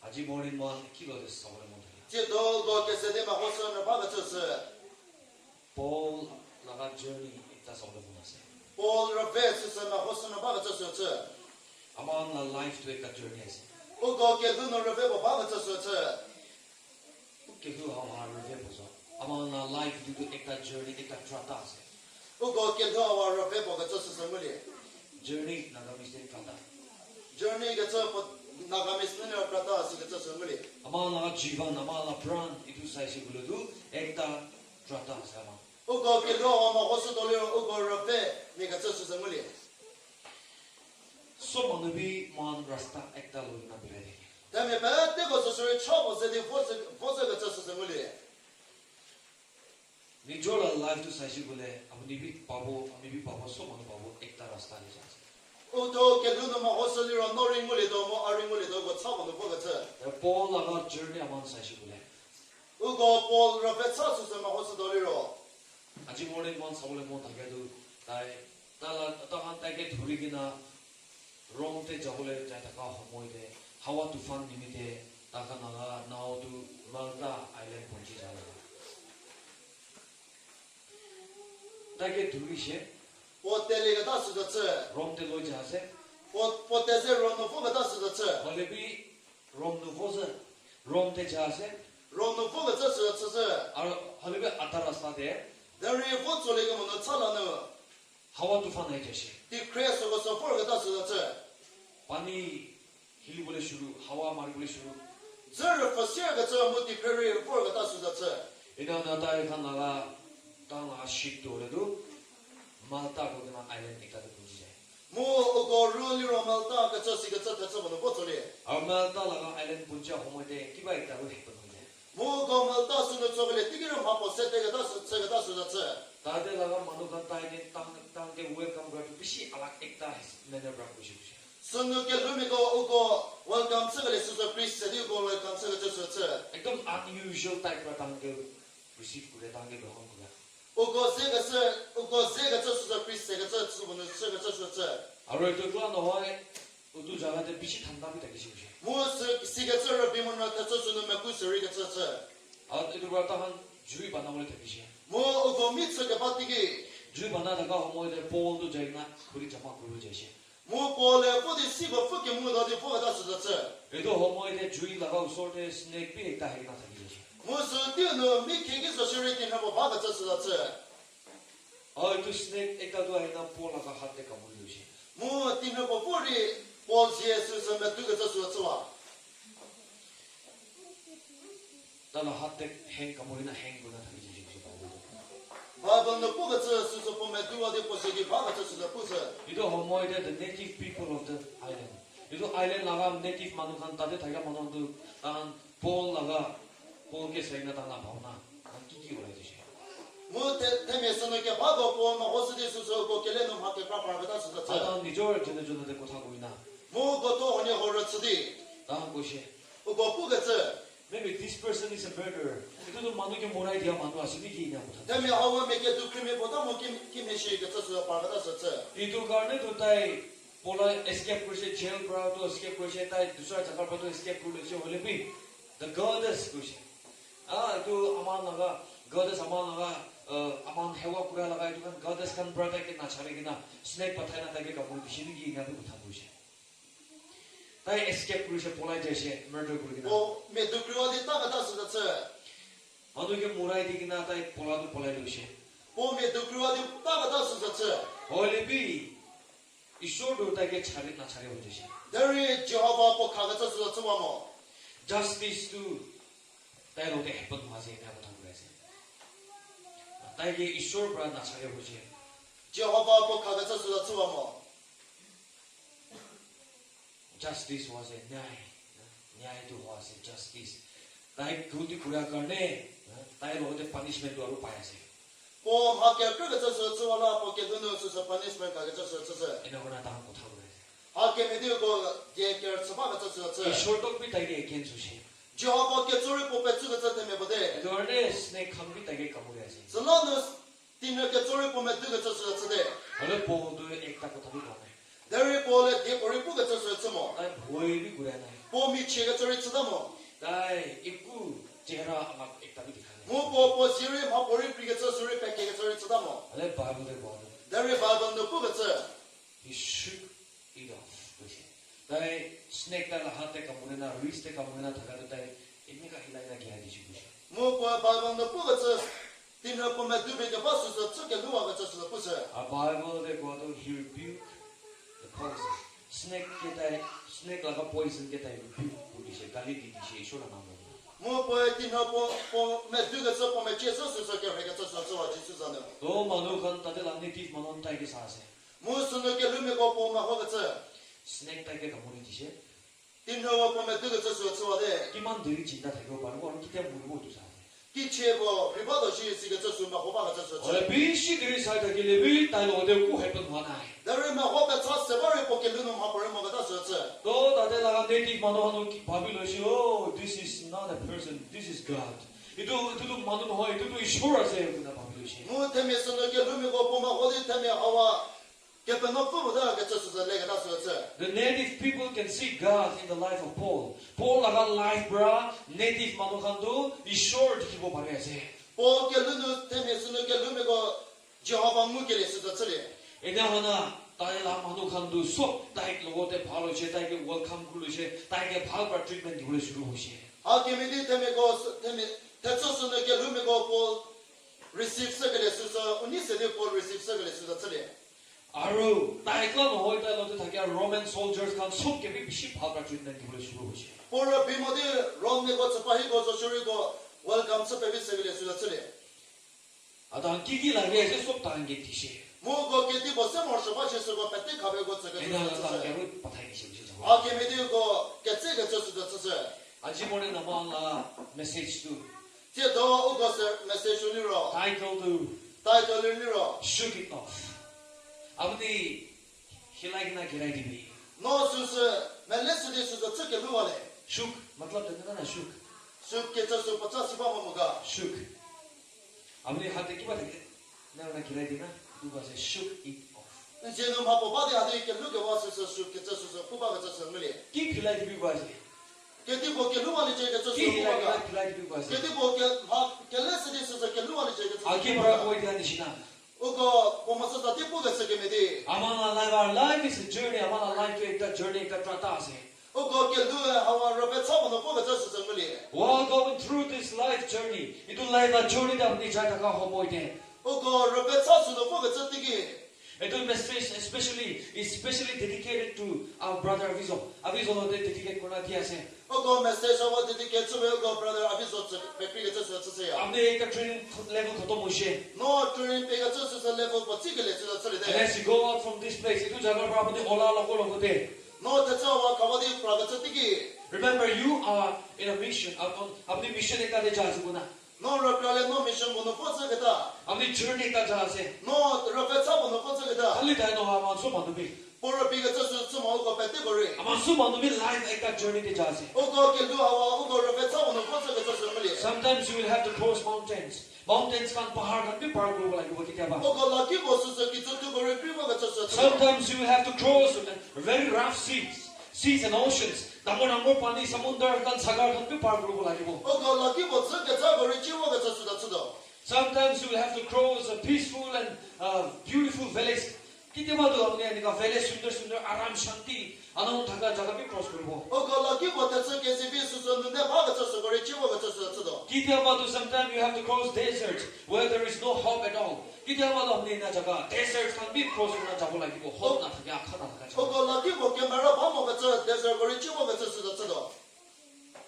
아직 모르는 뭐 키로 됐어 오래 못 해. 这都个给谁的嘛？或是那八个就是 Paul 나가 journey 있다서 오래 못 왔어요. Paul Robert 是什么？或是那八个就是这。 아마 나 life 도 있다 journey 했어. 我个给那Robert 我八个就是这。 그 하와를 해보죠. 아마 나 life 도 있다 journey 있다 트라타세. 我个给那我 Robert 我个这是什么哩 journey 나가 미스테리 간다.？Journey 个这不那个没事呢，不知道是个这什么哩？ 아마 나 지van 아마 나 프란 이두 사이시 불러도 있다 트라타세 아마. 我个给那我嘛或是到了我个 Robert 那个这是什么哩？ 소망이 만 라스타 있다 로이나 비레데. 但没办，这个就是超不是的，或者个这是什么哩？ 니조라 life 도 사이시 불래 아무니비 바보 아미비 바보 소망이 바보 있다 라스타 리자. 我都给那嘛或是里让闹人我里头，我二人我里头我超不能不个这。 Paul 나가 journey 아마 사이시 불래. 我个 Paul Robert 超是什么？或是到里了？ 아직 모르는 건 사고를 못 하게도 나의 따라 어떠한 때게 둘이기나 롱때 저걸에 자다가 호모이데 하와 두판 니미데 다가나가 나오두 말다 아일랜드 본지잖아. 때게 둘이시 我带了一个大石头车， 롱때 로이지 하세 我带在罗农夫个大石头车， 헐레비 롱누포스 롱때 자세 罗农夫个这石头车， 헐레비 아타라스타데 但是我做了一个么能擦了呢？ 하와 두판 해제시 对 Chris 个说富个大石头车， 바니 힐리볼레 슈루 하와 마리볼레 슈루 这是发现个这目的 Chris 富个大石头车， 이나 나다에 가나가 땅아 식도래도 말타 거기만 아일랜드 있다도 보지제. 我个罗里罗马大个这是一个这台车不能不做的， 아 말타 나가 아일랜드 본지 호모데 기바 있다고 했던 거지. 我个马大石头做不了，这个人怕不是这个大石这个大石头车， 다들 나가 마누가 따이니 땅게 웰컴 가도 비시 알락 있다 내내 브라고 싶으시. 是那个路面个我个 welcome 这个的是说 Chris 的个 welcome 这个就是车。 एकदम unusual type का 땅게 receive 그래 땅게 그 한국에. 我个这个是，我个这个就是说 Chris 这个这是我们这个这是这。 아로에도 그라 너와의 우두 자가데 비시 담담이 되기 싶으시. 我是个这儿比我们他这是那么故事一个这这。 아 이도 그렇다 한 주의 반나물에 되기시. 我个每次个把这个， 주의 반나다가 호모데 볼도 저희가 그리 잡아 그러제시. 我过来我的西个福建木头的福个他是这。 에도 호모데 주의 나가 우솔데 스낵 비 있다 해나 되기시. 我是对呢，每天个说是一点那么八个这是这。 아 이도 스낵 있다도 해나 볼라가 한데 가물리시. 我听那个玻璃保险是什么？这个这是这吧？ 나는 한데 행 가물리나 행구나 되기시. 他们那不个这是说不买对我的不是的八个这是的不是。 이도 호모데 the native people of the island. 이도 아일랜드 나가 native 만우간 따데 다가 만원도 난 볼 나가 볼게 세나 다나 바오나 난 끼기 그래듯이. 我他们是那个八个波嘛，我是的是说个给来弄哈给八八个他是这。 아난 니절 전에 데고 타고 있나. 我个多年后日吃的， 난 곳이. 我个不个这。 Maybe this person is a murderer. 이도 만우게 뭐라이 디아 만우 아시비기 있냐 보다. 他们好我没给都看没不到，我给没是一个这是八个他是这。 이도 가네 도 ताई पोला escape करसे jail ब्राउ तो escape करसे ताई दूसरा जगह पर तो escape कर लेছে होले भी the goddess कुछ आ तो अमान लगा goddess अमान लगा अमान हेवा पूरा लगा तो kan goddess kan brother के ना छाले के ना snake पथाई ना ताके कपूर बिशिनी की इंगा भी उठा बुझे ताई escape करसे पोला जैसे murder कर के ना 我没都给我的大个他是这。 मानो के मुराई दी कि ना ताई पोला तो पोला लुशे 我没都给我的大个他是这。 होले भी ईश्वर डोटा के छाले ना छाले हो जैसे 但是就好把不看个这是这么么？ justice to ताई लोटे हेपन माजे ना बता बुलाए ताई के ईश्वर पर ना छाले हो जे 就好把不看个这是这么？ justice was a न्याय तो was a justice ताई कुटी कुरा करने ताई लोटे punishment तो आरो पाया से 我哈给这个这是这了，不给这呢是 punishment 个这是。 इन्हें कोना ताम को था बुलाए 哈给没得个也给吃八个这是这。 ईश्वर तो भी ताई के against उसे 就好把给做人不被这个这他们不得。 इधर snake हम भी ताई के कमरे ऐसे 是那呢，定那个做人不买这个这是这的。 अरे पोल तो एक तक को था भी कौन है Dari pole de pori pu ga tsu tsu mo. 나 보이비 그래나. Po mi che ga tsuri tsu mo. 나 입구 제라 아마 액답이 디카네. Mu po siri ma pori pri ga tsu suri pe ke ga tsuri tsu mo. 알레 바이블에 보는. Dari ba ban no pu ga tsu. He shook it off. 그렇지. 나의 스낵 달라 한테 가문에나 리스테 가문에나 다가도 다 이니까 hilai나 기야 되시고. Mu po ba ban no pu ga tsu. Tin no po me du be ga ba su tsu ke lu wa ga tsu pu tsu. 아 바이블에 보도 he rebuked the poison. 스낵 게다 스낵 라가 poison 게다 rebuke 부리시 갈리 디디시 쇼라 나무. Mu po tin no po me du ga tsu po me che su ke ga tsu wa ji su za no. 또 만우간 다들 안네티브 만원 따이게 사세. Mu su no ke lu me go po ma ho ga tsu. 스낵 따이게 가문이 디시. Tin no po me du ga tsu wa de. 기만들이 진다 대고 바르고 어느 기대 물고 두 사세. Ki che bo pri ba do shi si ga tsu ma ho ba ga tsu. 원래 비시들이 살다길래 위 딸 어디고 했던 거나이. Dari ma ho ba tsa se ba ri po ke lu no ma po mo ga tsu tsu. 또 다들 나가 네티브 만원 바빌로시오. This is not a person. This is God. 이도 만원 화 이도 이슈라세요 그나 바빌로시. Mu te me su no ke lu me go po ma ho de te me hawa ke pe no pu da ga tsu le ga tsu tsu. The native people can see God in the life of Paul. Paul 나가 life bra native 만원한도 이 short 기보 바래야지. Po ke lu no te me su no ke lu me go Jehovah mu ke le su tsu le. 이나 하나 다이라 만원한도 속 다이 로고데 바로 제 다이게 웰컴 굴루시 다이게 바로 트리트먼트 굴루 주로 보시. Ha ke me di te me go te me te tsu no ke lu me go po receive se ke le su so uni se de po receive se ke le su tsu le. 아루 다이클라 노호이 달로도 다게 로맨 솔저스 간 속게 비시 바로 트리트먼트 굴루 주로 보시. Po ro bi mo de rom ne go tsu pa hi go so shuri go welcome se pe bi se ke le su tsu le. 아단 끼기라게 해서 속 당게 티시. Mu go ke ti bo se mo sho ba che su go pe te ka be go tsu ke 이나 tsu. 당게 바타이 시시. Ha ke me di go ke tse ke tsu tsu. 아지모네 나만라 메시지도 Ti do o go se message ni ro. 타이틀도 Title ni ro. shook it off. 아버지 힐라이나 게라이디비. No su se me le su de su tsu ke lu wa le. shook मतलब 된다 나 shook. Su ke tsu pa tsa si ba mo ga. shook. 아버지 한테 끼바 되게 나나 게라이디나 누가 세 shook it off. Je no ma po ba de ha de ke lu ke wa su su ke tsu pu ba ga tsu me le. 끼 힐라이디비 바지. Ke ti bo ke lu wa le je ke tsu 끼 pu ba ga. 힐라이디비 바지. Ke ti bo ke ha ke le su de su ke lu wa le je ke tsu. 아기 브라 보이 되는시나. O go po ma sa ti pu ga se ke me de. 아마나 라이브 life is a journey. 아마나 life is a journey 가 트라타세. O go ke lu ha wa ro pe sa mo no pu ga tsu me le. While going through this life journey, 이도 라이브 journey 다 우리 자다가 허보이데. O go ro pe sa su no pu ga tsu ti gi. Ito message especially dedicated to our brother Avizo. Avizo no dedicate ko na diya se. O go message wa de ke tsu me go brother aviso tsu pe pi ga tsu ya. Amne ka training level ko to mo she. No train pe ga tsu level po ti ke le tsu le de. Unless you go out from this place, ito jaga pra apne ola logo de. No te tsa wa ka wa de pra ga tsu ti gi. Remember, you are in a mission. अपनी mission एक काले जा सकूँ ना. No ro pe le no mission mo no po tsu ga ta. अपनी journey का जा से. No ro pe sa mo no po tsu ga ta. खाली दायनो हामान सो मानो भी. Po ro pi ga tsu mo go pe te go re. Haman सो मानो भी life एक का journey के जा से. O go ke lu ha wa o go ro pe sa mo no po tsu ga tsu me le. Sometimes you will have to cross mountains. Mountains kan पहाड़ kan भी पार करो like वो क्या बात. O go la ki bo su ki tsu go re pi mo ga tsu. Sometimes you will have to cross very rough seas and oceans. नमो पानी समुद्र kan sagar kan भी पार करो like वो. O go la ki bo tsu ke tsa go re chi mo ga tsu do. Sometimes you will have to cross a peaceful and beautiful village. कितने बार तो हमने निका village सुंदर आराम शांति अनंत थका जगह भी cross करो. O go la ki bo tsu ke si bi su ne ba ga tsu go re chi mo ga tsu do. कितने बार तो sometimes you have to cross deserts where there is no hope at all. कितने बार तो हमने ना जगह deserts kan भी cross करना चाहो like वो hope ना थके आखा ना थका. O go la ki bo ke ma ra ba mo ga tsu desert go re chi mo ga tsu do.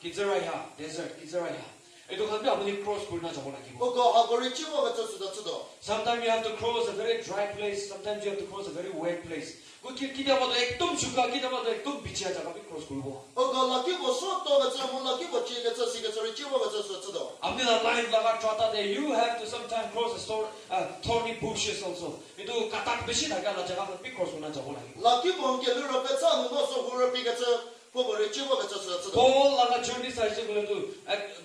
Kizaraya desert Kizaraya. 이도 kan भी अपनी cross करना चाहो like वो. O go ha go re chi mo ga tsu do. Sometimes you have to cross a very dry place. Sometimes you have to cross a very wet place. वो कितने बार तो एकदम सूखा कितने बार तो एकदम बिछिया जगह भी cross करो. O go la ki bo so to ga tsu mo la ki bo chi ga tsu si ga tsu re chi mo ga tsu do. अपने life लगा चाहता थे. You have to sometimes cross a thorny bushes also. इतो काटाक बेशी लगा ला जगह पर भी cross करना चाहो like. La ki bo ke lu ro pe sa no so go re pi ga tsu po go re chi mo ga tsu do. Paul लगा journey साइड से बोले तो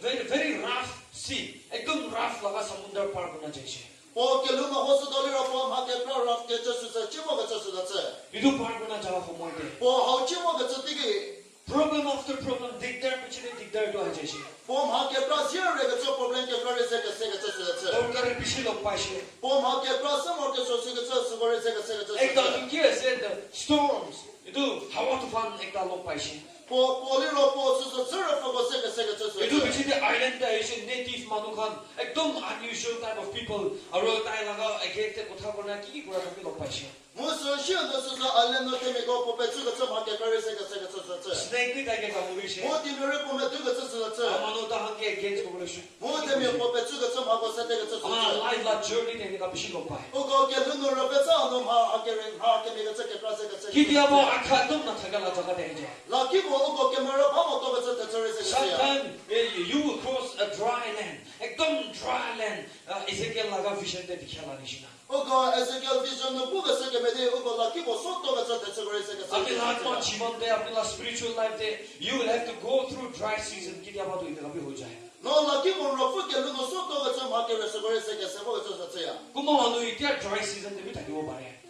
very very rough sea. एकदम rough लगा समुद्र पार करना चाहिए. 폴 겔루마 호스돌이로 폴 마케 프라랍 게저스서 지모가 저스다체 이도 바르구나 자가 호모이데. 폴 하우 지모가 저티기 Problem after problem, dikdar pichine dikdar do hajeshi. 폴 마케 프라 시어레가 저 프로블렘 게 프라레세가 세가 저스다체 Dorkar pishi lok paishe. 폴 마케 프라 서모게 소스가 저스고레세가 세가 Ekta 저스다체 dunkia said the storms. Idu hawa tufan ekta lok paishe. 폴리로 폴 수서 서러퍼고 세가 Idu 저스다체 pichine island da Asian native manukan. Ekdom unusual type of people. Aro tai laga agete kotha korna ki kura kami lok paishe. 무슨 시험도 수서 알렌노 때문에 그 포페츠가 저 마케 프라레세가 세가 저스다체 Snake ni taike kamurishe. 모디 멸을 보면 두가 저스다체 Amano da hanke against komurishe. 모데미 포페츠가 저 마고 세가 Ama 저스다체 life la journey ne ka pishi lok pai. 오고 겔루노로 베자노 마 아케렌 하케미가 저게 프라세가 세가 Kidia bo akadom na thagala jaga deje. 라키보 오고 게마로 바모토가 저 저레세가 세야 Sometimes you will cross a dry land. Ekdom dry land. Ezekiel laga vision de dikhala nishina. 오고 에스겔 비전노 부가 세게 메데 오고 라키보 소토가 저 저레세가 Apni 세야 atma जीवन de apni la spiritual life de you will have to go through dry season. Kidia ba to ite kabhi ho jaye. 너 라키보 로프 겔루노 소토가 저 마케레서 거레세가 세고 저 저야 Kuma anu itia dry season de bhi thaki ho pare.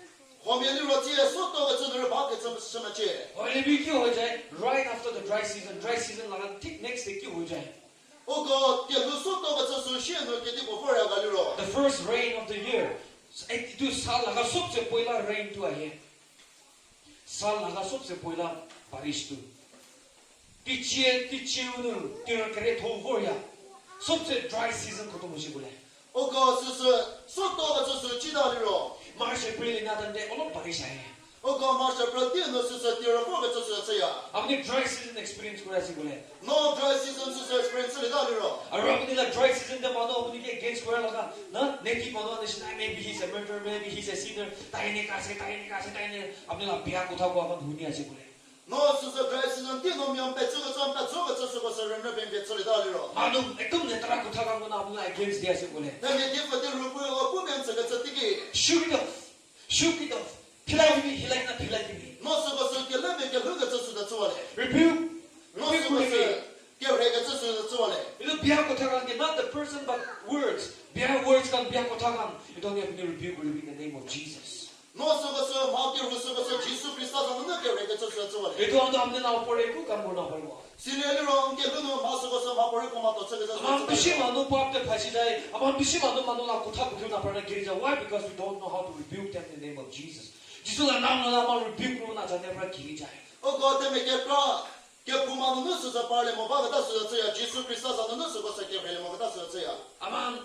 호미니로 지에 소토가 저를 바케 저 스마체 Hoile bhi kyo ho jaye right after the dry season laga ठीक next day kyo ho jaye. 오고 겔루 소토가 저 수시에노 게디 보포야 갈리로 The first rain of the year. Itu साल laga सबसे पहिला rain tu आए. साल laga सबसे पहिला बारिश tu. तिचे उन्हें तेरा करे थोवोया. सबसे dry season खत्म हो चुका है. 오고 수수 소토가 저 수치다리로 March April इन आदम दे अलग बारिश आए. 오고 마셔 프로티노 수수 티어포가 저 저야 अपने dry season experience को ऐसे बोले. नो ड्राई सीजन 수수 एक्सपीरियंस 리다리로 और अपने la dry season दे मानो अपने के against को लगा ना नेकी मानो निश्चित maybe he's a murderer, maybe he's a sinner. ताइने कासे अपने ला बिया को था को अपन दुनिया से बोले. नो 수수 ड्राई सीजन तीनो मियम पे 저거 좀 저거 저거 서르네 벤베 리다리로 मानो एकदम नेत्रा को था को ना अपने against दिया से बोले. 내게 디프데 루부가 꾸면 저거 저티기 Shook it off. 필라이비. 너 저거 저게 레베게 루가 저수다 저래 Rebuke. 너 저거 게브레가 저수다 저래 Itu biar ko tagan ke not the person but words. Biar words kan biar ko tagan. You don't have to rebuke in the name of Jesus. 너 저거 저 마케 루스가 저 지수 그리스도는 게브레가 저수다 저래 Itu ando amne na opore ku kan bona parwa. 시레리로 게 루노 마스고서 마포리 코마토 저거 Aman 저거 bishim ando pap te phashi jai. Aman bishim ando mano la kotha ko na parna giri ja. Why? Because we don't know how to rebuke them in the name of Jesus. Jesus la nam na ma rebuke ro na jane pra giri jai. 오고 때문에 게프라 게 부마는 누스서 빨리 못 받아 쓰자 저야 지수 그리스도는 누스고서 게브레 못 받아 쓰자 Aman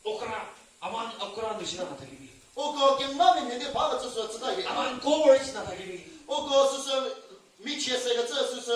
okra nishina na tagibi. 오고 게마미 메데 받아 쓰자 저다게 Aman go words na tagibi. 오고 수서 미치에서가 저 수서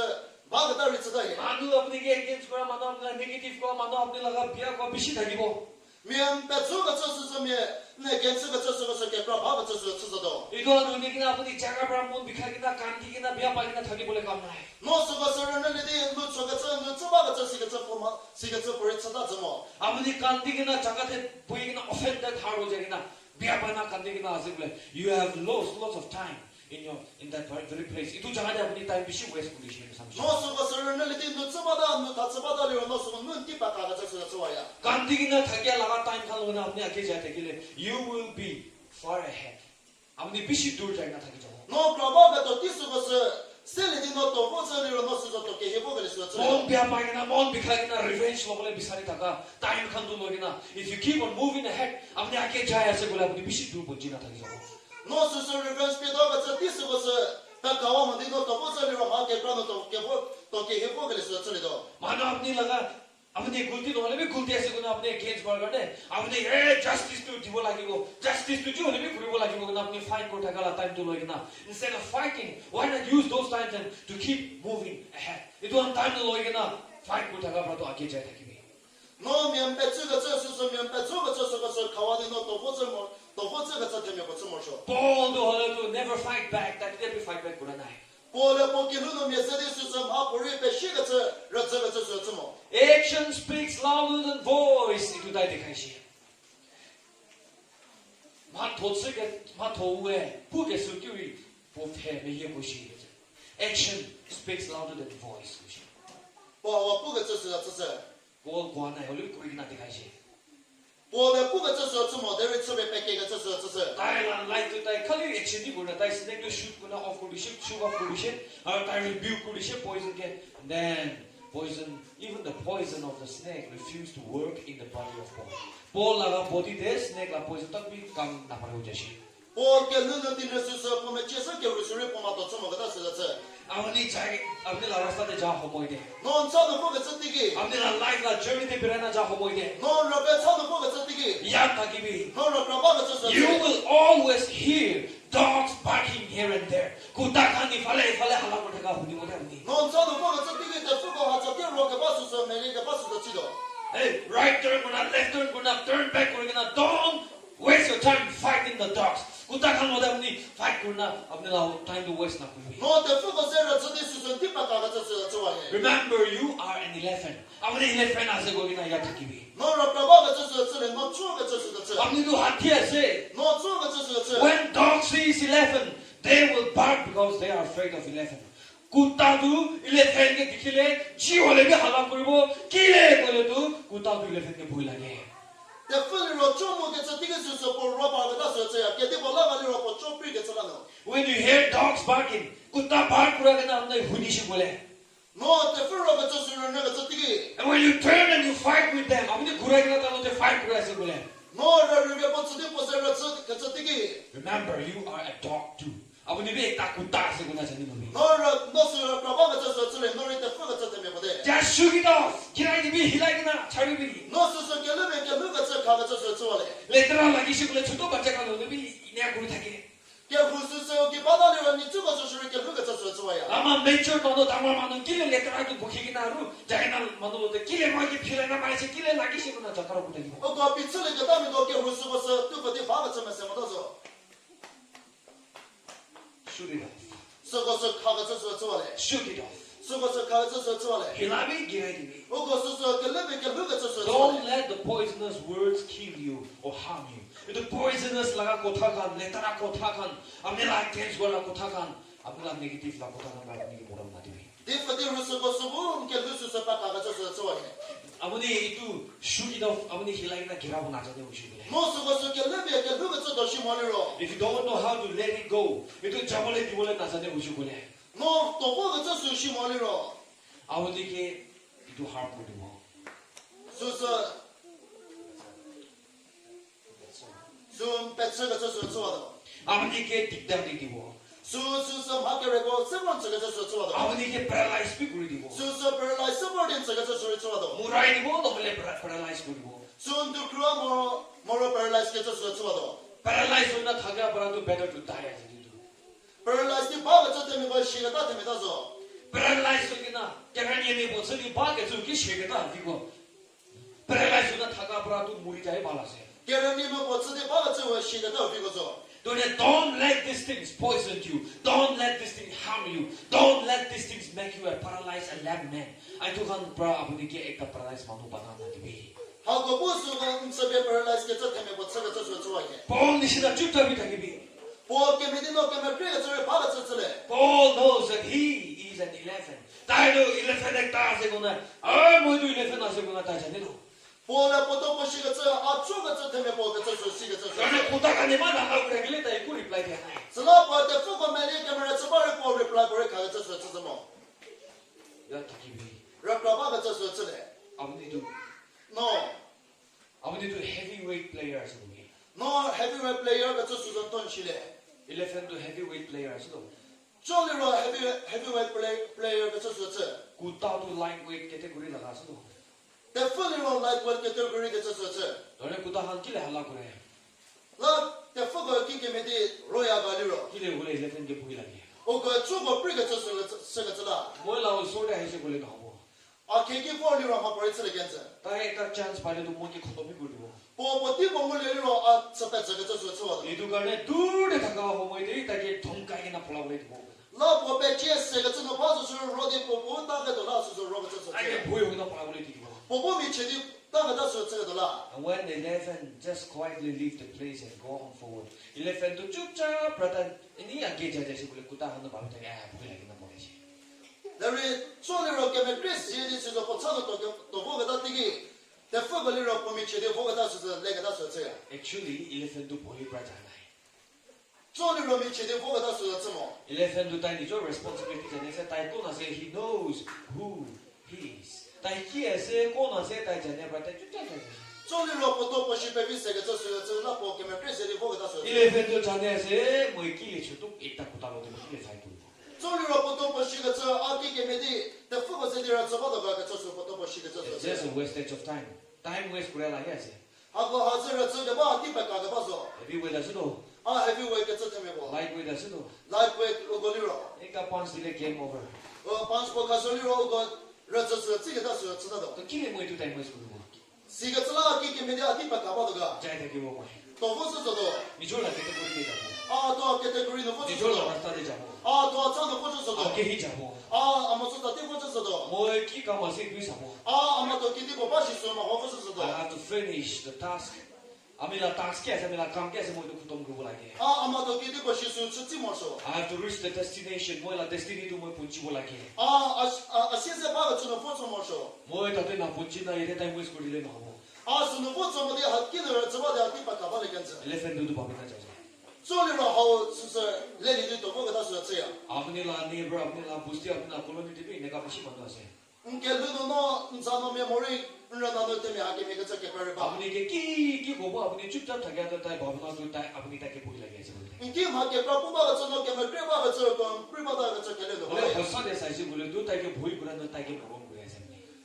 받아 다리 저다게 Manu apne ke against kora manu apne negative ko manu apne laga biya ko bishi tagibo. 미안 배추가 저 수서면 내 겐스가 저 수고서 게프라 받아 저 수서도 Itu anu nikina apni jaga brahmon bikhagina kandigina biya palina thagi bole kam nahi. 너 수고서는 레디 너 저거 저 저바가 저 시가 저 포마 시가 저 버리 쳐다 저모 Apni kandigina jaga te puigina offended har ho jagina biya palina kandigina ase bole. You have lots of time in that very place. Itu jaga de apni time bishi waste kuri shi samshu. 너 수고서는 레디 너 저바다 너 저바다리로 너 수고 눈 띠바가가 저 수가 저와야 Kandigina thagia laga time khan lona apne age jate gile. You will be far ahead. Apni bishi dur jagina thagi jabo. 너 그라바가 또 띠수고서 셀리디 너또 보저리로 너 수저 또 게해보게 수가 저 Mon biya pagina, mon bikhagina revenge lobole bisari taka. Time khan du logina. If you keep on moving ahead, apne age jaya se bole apni bishi dur bojina thagi jabo. 너 스스로 런스피도가 저 띠수고서 다 가와면 너또 보저리로 마게 그러는 또 게해보게 수가 저리도 Mano apni laga apni gulti no hole bhi gulti ase guna apne against kor garne apni hey justice to dibo lagibo justice to hole bhi kuribo lagibo guna apni fight ko thakala time to logina instead of fighting why not use those times and to keep moving ahead itu an time to logina fight ko thaka pra to age jai thakibi 너 면배추가 저 수서 면배추가 저 수고서 가와디 너또 보저가 저 되면 보저 모셔 Paul to hole to never fight back that never fight back guna nai 볼에 보기는 메시지 수서 마포리 배시가 저 저거 저 수저 action speaks louder than voice itu dai dekhai shi ma thowe puge su kyui bo phe me ye bo shi action speaks louder than voice 뭐 보고 저 수저 Goal guana hole kuriina dekhai shi 波的不个这时候这么的人特别白给个这时候这是。 Thailand like to Thai kali action이 보나 Thai snake to shoot kuna off condition shoot off condition Thai review condition poison get then poison even the poison of the snake refused to work in the body of Paul. Paul laga body de snake la poison tak bhi kam na pare ho jashi. 波给人的定的是说我们介绍给我是人波嘛到这么个的是这。 Avni jai avni la rasta de ja homoy de. 侬操的不个这地个， Avni la life la journey de birana ja homoy de. 侬若别操的不个这地个， Ya takibi. 侬若别把个这 You 是。 will always hear dogs barking here and there. Kutakani fale hala kotega huni mode avni. 侬操的不个这地个的不个哈这点若个把是说每个把是都知道。 Hey, right turn kuna left turn kuna turn back kuna don't waste your time fighting the dogs. Kutakan mode avni fight kuna avni la time to waste na kubi. 侬的不个这人这的是说地把个这是这玩意。 Remember, you are an elephant. Avni elephant ase gogina ya takibi. 侬若别把个这是这人，侬做个这是这。 Avni tu hathi ase. 侬做个这是这。 When dog sees elephant, they will bark because they are afraid of elephant. कुत्ता도 elephantকে দেখিলে জিওলেকে হালা কৰিব কিলে কলেতো কুত্তা도 elephantকে ভয় লাগে แต่份若做么个这地个是说不若把个那是这样，给的不那个若不做别个这个侬。 When you hear dogs barking, कुत्ता bark 그러면 안돼 훈이시 보래. 侬的份若个这是那个这地个， And when you turn and you fight with them, 아무리 구라기나 따로도 fight 그래서 보래. 侬这人家不知的不是那这个这地个。 Remember, you are a dog too. 아버님 왜 딱 कुत्ता 세구나 저는 놈이. 侬是别把个这是这人，侬人的份个这对面不对。 자 죽이다. 기라이님이 히라이나 자유비. 侬是说给那边给那个这看个这是做嘞， 레트라 라기시 그래 저도 반짝한 놈이 내가 구르타게. 给护士说给把到的人，你这个就是给那个这是做呀。 아마 매출 너도 당말 많은 길에 레트라도 보기긴 하루 자기나 만들어도 길에 뭐지 필요나 말이지 길에 나기시구나 저가라고 되고. 我搞比这里个大名都给护士不是对不对？把个这么什么都是， Shoot it off. 这个是看个这是做嘞， Shoot it off. 这个是看个这是做嘞。 히라비 기라이님이. 我可是说给那边给那个这是做 Don't 嘞。 let the poisonous words kill you or harm you. The poisonous laga kotakan, letara kotakan, amnela against wala kotakan, amnela negative la kotakan ba ni moram na diwi. 对不对？护士不是不给护士说把看个这是做嘞。 아버니 itu shoot it off. 아버니 히라이나 기라고 나자네 오시고. 侬是不是给那边给那个这东西么里咯？ If you don't know how to let it go, itu 잡아내 디볼에 나자네 오시고. 侬多过个这东西么里咯？ 아버지께 itu harm 거리고. 是不是？说白吃个这是做的， 아버지께 딕다리 디고. 是马给那个什么这个这是做的， 아버지께 paralyze 비 디고. 是本来什么的这个这是做的， 무라이 디고 너블레 paralyze 거리고. 是都可么本来是这是做的， paralyze 나 타게 아버라도 better to die as you do. 本来是把个这对面个洗个大对面的说， paralyze 그나 깨라니에 뭐 저기 밖에 저기 쉬게다 디고. paralyze 나 타게 아버라도 물이 자에 발라세. 给人你们我自己把个这个洗个大这个说， Don't let these things poison you. Don't let these things harm you. Don't let these things make you a paralyzed and lame man. I took on bra 아버지께 액다 paralyzed 만도 받아나 디비. 好个不是个这边本来是这对面我这个这是做的， 본이시다 쭉잡이 당기비. 我给没的那给没别个这把个这嘞， Paul knows that he is an elephant. 다이도 elephant 액다 하세구나. 아 뭐도 elephant 하세구나 다자네도. 我来不都不是个这啊，做个这对面我个这是洗个这是。 그러나 고다가니만 하려고 그러길래 다 이거 리플라이 되네. 是老婆的不管买那个么，这帮人过来不来过来看这是什么？ 야 타기비. 让老爸个这是嘞 아버지도 ？No 아버지도 heavyweight player 하시고. No heavyweight player个这是种东西嘞。 elephant도 heavyweight player 하시고. 这里说 heavyweight player个这是这， 구따도 lightweight category 나가서도. 但分里说 lightweight category个这是这， 너네 구따 한 길에 하려고 그래. 那但不过今天没的罗亚个里咯， 길에 원래 elephant 게 보이라니. 我个中国不个这是个这啦， 뭘 나올 소리 해서 원래 나오고. 啊，看看方里说嘛不会吃的样子， 다에 딱 찬스 발에도 뭔게 컨돔이 굴리고. 我地方我里说啊，这边这个这是错的， 이두간에 둘에 다가와 호모이들이 딱게 동까기나 보라고 해도. 那我被解释个这种话就是罗的我大概都那是说罗个这是 아니 这， 보여기나 보라고 해도. 我没确定大概都是这个的啦。 And when the elephant just quietly leave the place and go on forward, elephant도 쭉쭉 브라단 ini agge jaja시 boleh kuta hanu baru tanya boleh lagi nak boleh sih. 但是做的时候，给们这些的时候，不唱的都给他这个， 대 포글리로 보면 제대 포가다 수서 내가다 수서야. Actually, elephant do boli prajana. 조리로 미 제대 포가다 수서 뭐. Elephant do tai nijo responsibility jane se tai ko na se he knows who he is. Tai ki se ko na se tai jane ba tai chutta jane. 조리로 보도 보시 베비세가 저 수서 저나 보게면 그래서 포가다 수서. Elephant do jane se mo ki le chutu ekta kuta lo de ki le sai tu. 조리로 보도 보시가 저 아기게 메디 대 포가세디라 저보다가 저 수 보도 보시가 저 It's just 수서. a wastage of time. Time waste kura la ya se. 하고 하저를 저게 봐 뒤바가가 봐서. Heavy way da sudo. 아 헤비웨이 저 때문에 Light way da sudo. 라이프웨이 오고리로. Eka punch dile game over. 반스포 가솔리로 오고 러저스 지게 다 수서 지나도. To ki le mo tu time waste kuru. 시가 저라 아기게 메디 뒤바가가 Jai de ki wo mo. 또 보서서도 Nijo la kete kuri de jabo. 아또 캐테고리는 Nijo la 보서서도 rasta de jabo. 아또 차도 보서서도 Ake hi jabo. 아마 쏟다 떼 보서서도 Mo ki ka ma se pi samo. 아마 또 기디고 바시 수마 I 보서서도 have to finish the task. Amila task ke amila kam ke mo to kutom ko lage. 아마 또 기디고 시수 추지 모서 I have to reach the destination. Mo la destiny to mo punchi bo lage. 시세 바가 주는 보서 모서 Mo ta te na punchi na ire time waste kuri le na mo. 수는 보서 뭐데 학기는 저보다 뒤바가 바를 괜찮 Elephant do ba na jaje. 솔리로 하고 수서 레리도 또 보고 다 수서야 Apne la neighbor apne la busti apne la colony te bi ne ka bishi mando ase. 겔루도 너 인사노 메모리 은라나도 때문에 하게 메가 저게 버려 봐 Apne ke ki go ba apne chupchap thakya ta tai bhavna to tai apne ta ke puri lage ase bole. 인기 하게 빠뿌바가 저너 게면 빼바가 저거 뿌리바다가 저 겔루도 Bole hossa de sai se bole do tai ke bhoi kura na tai ke morom kura ase.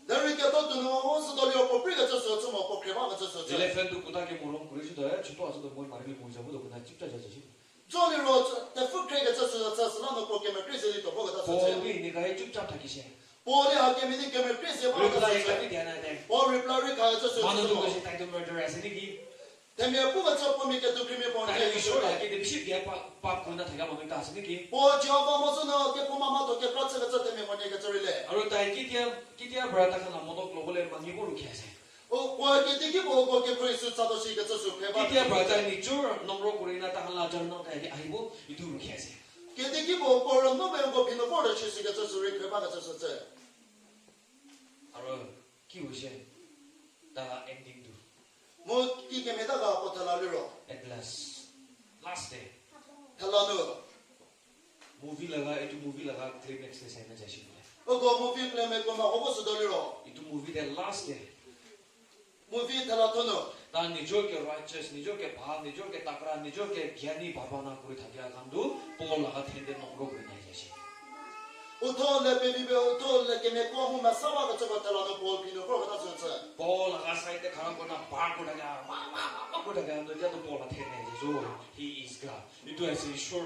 데리게 또도 너 원스도리오 뽑히가 저서 좀 뽑히바가 저서 저 Elephant do kuta ke morom kuri ju da chuto aso do moi mari mo jabu do na chupcha jaje. 조리로 대 푸크레가 저서 저서나도 뽑게면 그래서 또 보고 다 Bo 저서 bi ne ka e chupchap thaki se. 보리 하게 미니 게면 그래서 보고 다 Reply ka 저서 ti dhyan ade. 보리 플라리 가 저서 Manu to ko 저서 se tai to murder ase ni ki. 데미에 보고 저 뽑히게 또 그림에 보는 Tai 게 ki shora ke de bishi dia pa ko na thaga mo ta ase ni ki. 보지어가 무슨 게 보마마도 게 플라츠가 저 때문에 뭐니가 저리래 Aro tai ki dia brata kana modok global mangi bo ru khase. 보게 되게 보고 게 그래서 자도시 게 저서 Ki 배바 dia brata ni chur nomro kuri na ta hala jar na ta ai bo itu ru khase. 게 되게 보고 너 배우고 비노 보러 치시게 저서 리 배바가 저서 저 Aro ki ho se. Ta ending do. 뭐 이게 메다가 보탈라리로 At last day. 탈라노 Movie laga itu movie laga climax de sai na jaisi bole. 어거 무비 플레메 고마 호버스 돌리로 Itu movie the last day. 무비 탈라토노 ता निजो के righteous निजो के भाव निजो के तकरा निजो के ज्ञानी भावना कुरी थाकिया कांदु पोल लगा थेंदे नंगरो कुरी नाही जैसे 우토레 베비베 우토레 게메 고무 마사바가 저거 탈라노 볼 비노 보고 다 저서 पोल लगा साइड खड़ा कोना बार को लगा मा को लगा तो या तो पोल थेने जो he is God itu ऐसे ईश्वर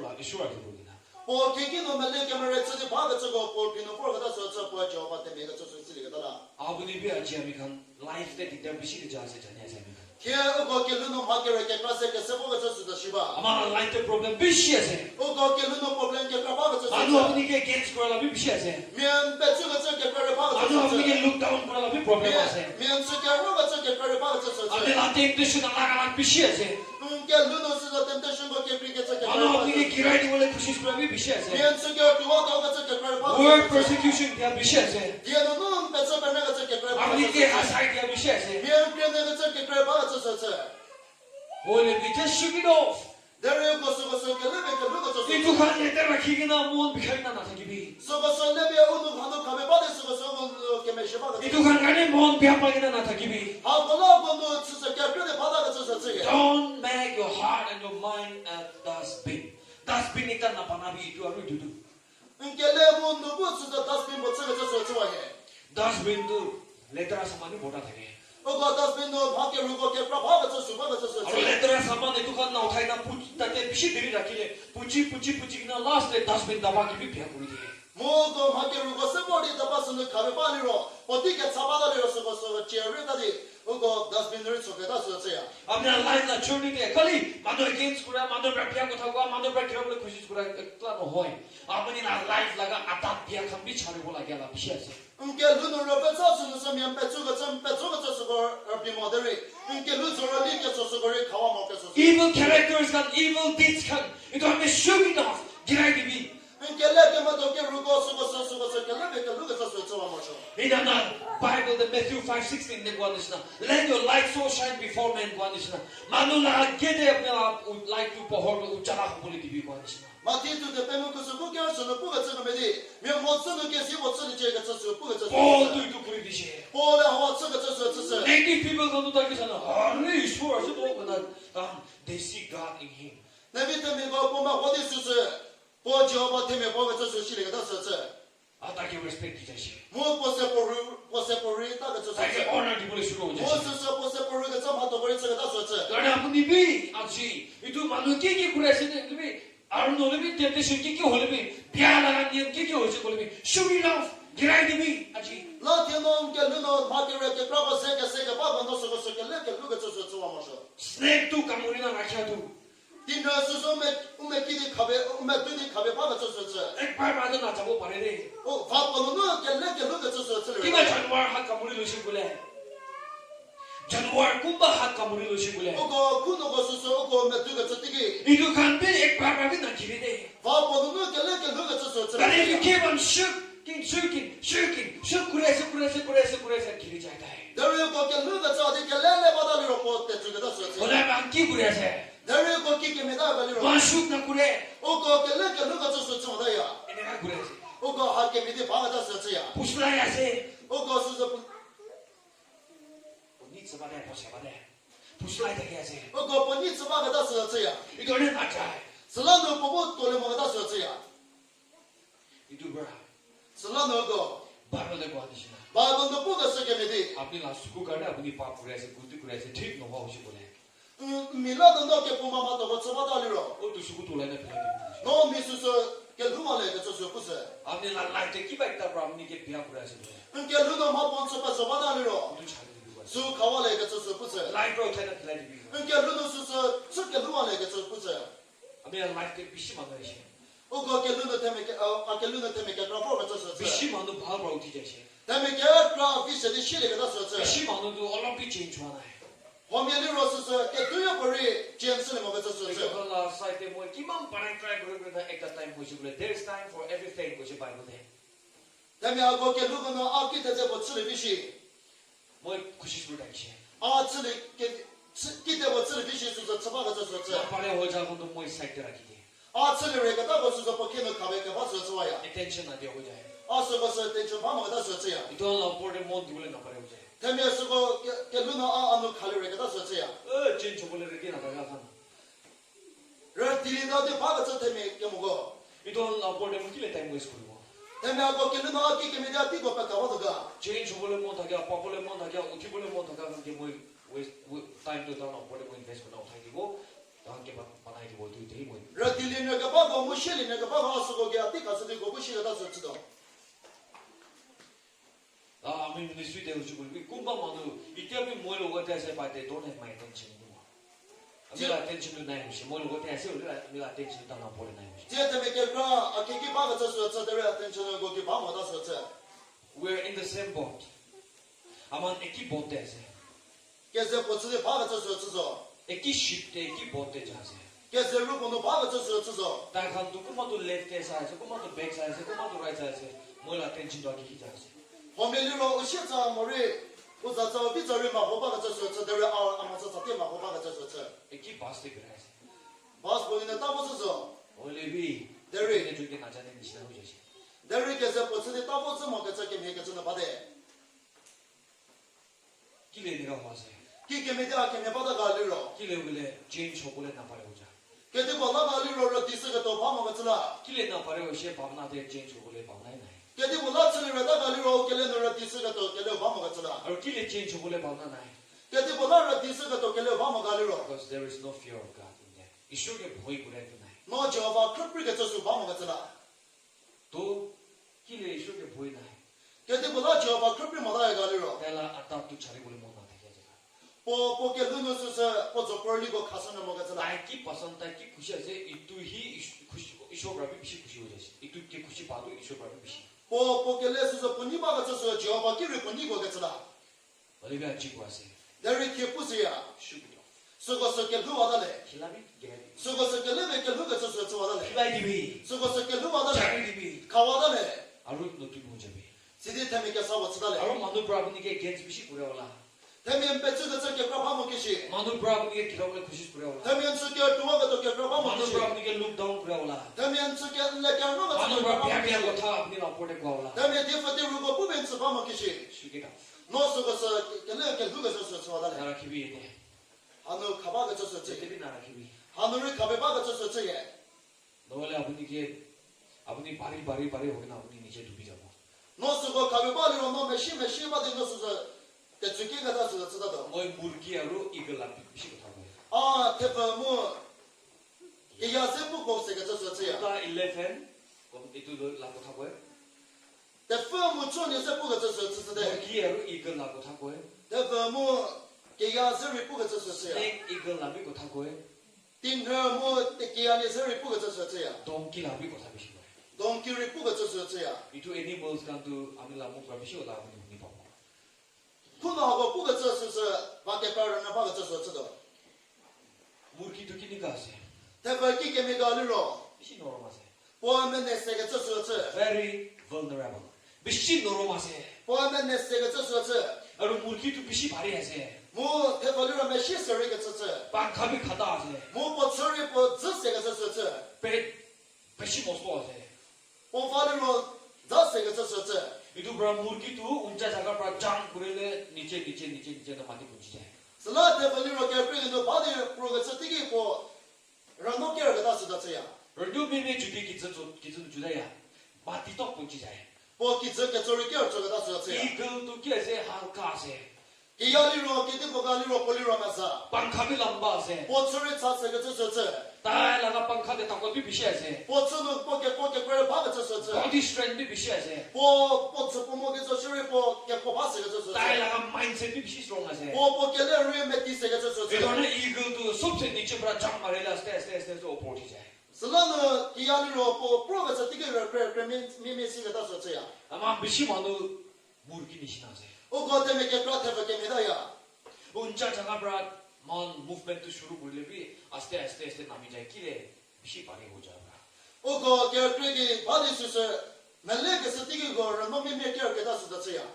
के बोलिना 뭐 계기노 말레 게메레 저지 바가 저거 볼 비노 보고 다 저서 보죠 바테 메가 저서 쓰리가 달라 아버님 비 아지아미 칸 라이프 때 디데 비시 자세 전에 세미 게 어거 게르노 마케레 게 클래스 게 세보가 저서도 시바 아마 라이프 프로블em 비시 하세 어거 게르노 프로블em 게 바가 저서 아주 아버님 게 게츠 거라 비 비시 하세 면 배추가 저게 거를 바가 아주 저서 아버님 게 look down 거라 비 프로블em 하세 면 저게 저게 거를 바가 저서 아버님 라테 인도시 나가라 비시 하세 게르노 쓰다 템테션 거 게프리게 저게 아주 아버님 게 기라이 원래 쿠시스 거라 비 비시 하세 면 저게 두와가 저게 거를 바가 word persecution dia bishi ase 디에노는 배추 베네가 저게 거를 바가 apni ke asai dia bishi ase 면 베네가 저게 거를 바가 저서 ole bi just shake it off 데레 고소고소 게르베 게르고 저서 itu kan ne tera kigina mon bikhaina na thakibi 소고소 레베 오는 하는 가베 바데 소고소 게메 시바가 itu kan gane mon biapagina na thakibi 아 볼라 본도 진짜 게르베 바다가 저서 저게 don't make your heart and your mind a dustbin ita na panabi itu aru dudu 게레 본도 부츠다 다스빈 못 저거 좋아해 dustbin tu letera samani bota thake 어거 다스빈도 밖에 루고 게 바가 저서 바가 저서 aru letera saman itu kan na uthai na puch take bishi diri rakile puchi na last day dustbin daba ki bi bia kuri de 모두 밖에 루고 세버리 다바스는 가베 바리로 어디게 잡아다리로 서고서 제르다디 어거 다스빈을 속에다 써서야 अपने लाइफ ना छोड़नी दे खाली मानो अगेंस्ट कुरा मानो प्रक्रिया को थागवा मानो प्रक्रिया को कोशिश कुरा एकला न होय अपनी ना लाइफ लगा आता पिया खम भी छाड़े बोला गया ला विषय से उनके लुनो रबे सासुन समियन पेचुगा 저서거 비모데리 उनके लुजो라 लिके 저서거 खावा 먹게 저서 evil characters can evil deeds can itu हमें shooting off गिराई भी 켈레 켈마도 켈루고 수고서 켈레베 켈루가 저와 마셔. In the Bible, the Matthew 5:16 ne guanishna. Let your light so shine before men guanishna. Manula gede apna light to pohor uchara boli dibi guanishna. 마티투 데 페모코스 부겨서는 부가 저거메디 명 못서는 게시 못서는 제가 저서 부가 저서 All to do boli dishi. 볼에 하와 저거 저서 Many people go to the kitchen. Hurry, sure, so they see God in Him. 내비터 미고 보마 어디 수수 보지어바 때문에 보가 저서 시리가 다서서 Atake respect dishi. 뭐 보세포리 다가 저서 Atake honor the boli shuru 뭐 dishi. 수수 보세포리가 좀 하도 버리 저거 다서서 Gana apni bi aji. Itu manu ki kurasine bi. Arun olebi temptation ki olebi. Biya lagan niyam ki hoje olebi. Shuri love. Girai dibi aji. 라티노 켈루노 마티레케 크라바 세가 바바 노서서 켈레케 루가 저서 저와 마셔 Snake tu kamurina rakha tu. 디너 수수 우메 키디 카베 우메 두디 카베 바바 저서 Ek bar badan na chabo pare de. 오 바바노 켈레케 루가 저서 Kiba januar hak kamuri lo shigule. Januar kumba hak kamuri lo shigule. 오고 쿠노고 수수 오고 메 두가 저티기 Itu kan be ek bar badan na kiri de. 바바노 켈레케 루가 저서 But if you keep on shaking, shuk kurese kiri jata hai. 데리고 켈루가 저디 켈레레 바다리로 포테 저거 다서 Ola bang ki kurese. 데리고 키케메다 발리로 Wan shuk na kure. 오고 켈레케 루가 저서 저다야 Ene ka kurese. 오고 하케미디 바가 다서 저야 Pusla ya se. 오고 수수 Ni tsaba de posha ba de. Pusla de ya se. 오고 본니 ts바가 다서 저야 Ito ne na chai. 슬라노 보고 돌레 먹다 다서 저야 Itu bra. 슬라노고 Bible de guadishna. 바본도 보고 서게메디 Apni la suku karne apni pap kurese, guti kurese, thik no ho hoshi bole. 밀라도 너게 보마마도 거 저바다리로 O tu suku tu lene pele de. 너 미수서 켈루마레 그 저서 부세 Apni la life de ki ba ekta bra apni ke biya kurese bole. 켈루노 마본 저바다리로 Tu chale de guadishna. 수 가와레 그 저서 부세 Life bro thena pele de. 켈루노 수서 켈루마레 그 저서 부세 Apni la life de bishi mano ishe. 오고 켈루노 테메케 켈루노 테메케 그라포 그 저서 Bishi mano bhal bra uthi jaise. 테메케 그라 비세디 시리가 다서 저 Bishi mano tu Olympic change wana hai. 호미엘리로 수서 켈루요 버리 젠스네 먹어 저서 Because la side de moi kimam parang try kore kore ekta time hoshi bole. There is time for everything hoshi Bible de. 테메하고 켈루노 아키테제 버츠리 비시 Moi kushish bole ishe. 아츠리 키테 버츠리 비시 수서 저바가 저서 저 Pare ho ja kon to moi side de rakhi de. 아츠리레가 다고 수서 버키노 카베케 바서 저와야 Attention na de ho jaye. 아서버서 텐션 바마가 다서 저야 Ito la pore mon dule na pare ho jaye. 테메스고 켈루노 아노 칼리레가 다서 저야 Chen chobole reki na daga khan. 러딜리노데 바가 저 테메 깨모고 Ito la pore mon kile time waste koribo. 테메하고 켈루노 아키케 메디아 티고 빠카와도가 Chen chobole mon thagya, papole mon thagya, uthi bole mon thagya kan ke moi waste time to ta na pore mo invest korna uthai dibo. Ta ke banai dibo tu dei moi. 러딜리노가 바고 무실리노가 바고 아스고게 아티카스 디고 무실가 다서 저도 Ami ministry de hochi bole. Kumba manu itya bhi moi logo te aise baate don't have my attention. Amira attention to nahi hoshi. Moi logo te aise hola amira attention ta na pore nahi hoshi. 제 테메 켈라 아키키 바가 저서 저데레 텐션을 고기 바마 다서 저 We're in the same boat. Aman eki boat te aise. 게세 버츠데 바가 저서 저서 Eki ship te eki boat te jaise. 게세 루고노 바가 저서 저서 Ta khan tu kuma tu left te sa aise, kuma tu back sa aise, kuma tu right sa aise. Moi la attention to aki jaise. 호멜리로 우시자 머리 우자자 비자리 마호바가 저서 저데레 아마서 잡게 마호바가 저서 저 Eki bus te gira aise. 바스 보이네 따보서서 Ole bhi. Derry. Ne jo ke na jane nishna ho jaise. 데리 게세 버츠데 따보서 먹게 저게 메게 저는 바데 Kile nega ho ase. 키케 메디아 케메 바다 갈리로 Kile bole change ho bole na pare ho ja. 게데 볼라 갈리로 디스가 또 바마가 츠라 Kile na pare ho she bhavna de change ho bole bhavna nahi. 게데 볼라 츠리레다 갈리로 켈레노라 디스가 또 켈레 바마가 츠라 Aur kile change ho bole bhavna nahi. 게데 볼라 디스가 또 켈레 바마 갈리로 Because there is no fear of God in them. Ishur ke bhoi kure tu nahi. 너 저바 크리게 저수 바마가 츠라 To kile ishur ke bhoi nahi. 게데 볼라 저바 크리 마다에 갈리로 Tela atap tu chale bole mon na thakya jaga. पोके लुनुसुस पोजो परलिको खासन मगा चला Tai ki pasand tai ki khushi ase itu hi khushi ishur bra bhi bishi khushi ho jaise. Itu ke khushi ba tu ishur bra bhi bishi. पोके लेसुस पुनिबागा चसो जोबा किरि पुनिको गचला Ole bhi achi ko ase. 데리 키푸스야 Shukri. 수고서 게 루와달래 킬라비 게라비 수고서 게 레베 게 루가 저서 저와달래 피바이디비 수고서 게 루와달래 자기디비 가와달래 아루 노티 문제비 시디 테미게 사와츠달래 아루 마누 브라브니게 겐스비시 구려올라 테미엔 베츠가 저게 브라바모 키시 마누 브라브니게 기라올라 쿠시스 구려올라 테미엔 저게 두와가 저게 브라바모 마누 키시 브라브니게 룩다운 구려올라 테미엔 저게 레게노가 마누 저게 브라바모 브라비아비아고 키시 타 아브니 라포데 구아올라 테미엔 디퍼티 루고 부벤츠 바모 키시 슈게다 노스고서 게 레게 루가 저서 저와달래 나라 키비에네 하누 카바가 저서 저게 제데비 나라 키비 하누리 카베바가 저서 저게 너래 아버니 바리 오긴 아버니 이제 두비자고 노스고 카베바리로 노메 시바디 노스서 대주기가 다서 저다도 뭐이 무르기야로 이걸 라피 비시고 타고 아 테퍼무 이야세부 고세가 저서 저야 다 11 그럼 이도 라고 타고요 테퍼무 촌에서 부가 저서 저데 무르기야로 이걸 라고 타고요 테퍼무 이야세리 부가 저서 저야 스낵 이걸 라비고 타고요 띵허무 테키야네서리 부가 저서 저야 동기 라비고 타비시고 동키리 부가 저서 저야 이투 애니멀스 간도 아밀라모 브라비시고 라고 니 봐봐 쿠나하고 부가 저서 밖에 빠르나 바가 저서 저도 무르기 두기니까 하세요 테퍼 기케미가리로 비시 노로마세 보아멘네세가 저서 저 very vulnerable 비시 노로마세 보아멘네세가 저서 저 아루 무르기 두 비시 바리 하세 무 테퍼리로 메시서리가 저서 빵카비 가다 하세 무 버처리 버 저세가 저서 저 베시 모스보 하세 오파리로 자세가 저서 저 itu bra murgi tu uncha jaga pra jam kurele niche na mati punchi jaye 슬라 테퍼리로 게프리노 바디 프로가 저티기 고 란노케르가 다스다 저야 rendu bebe judi kizu judaya mati tok punchi jaye 보 기저게 저리 겨 저가 다스다 저야 eagle tu kese halka se 기야리로 기디보가리로 폴리로 마사 pankha bhi lamba se 보처리 자세가 저서 저 tai laga pankha de takot bhi bishi ase 보처는 보게 그래 바가 저서 저 body strength bhi bishi ase 보처 보모게 저리 보게 바스가 저서 tai 저 laga mindset bhi bishi strong ase 보게 레리 메티세가 저서 저 idone eagle tu सबसे नीचे bra jump marela aste so upor thi jaye 슬라는 기야리로 보 프로가 저티기 그래 미미시가 다스 저야 ama bishi manu murgi nishina ase 오고 때문에 게 프라테버게 메다야 uncha jaga bra man movement tu shuru kurle bhi aste nami jaye kile bishi bari ho jayega 오고 게프리기 바디스서 멜레게 서티기 고 런노미메 게르게 다스다 저야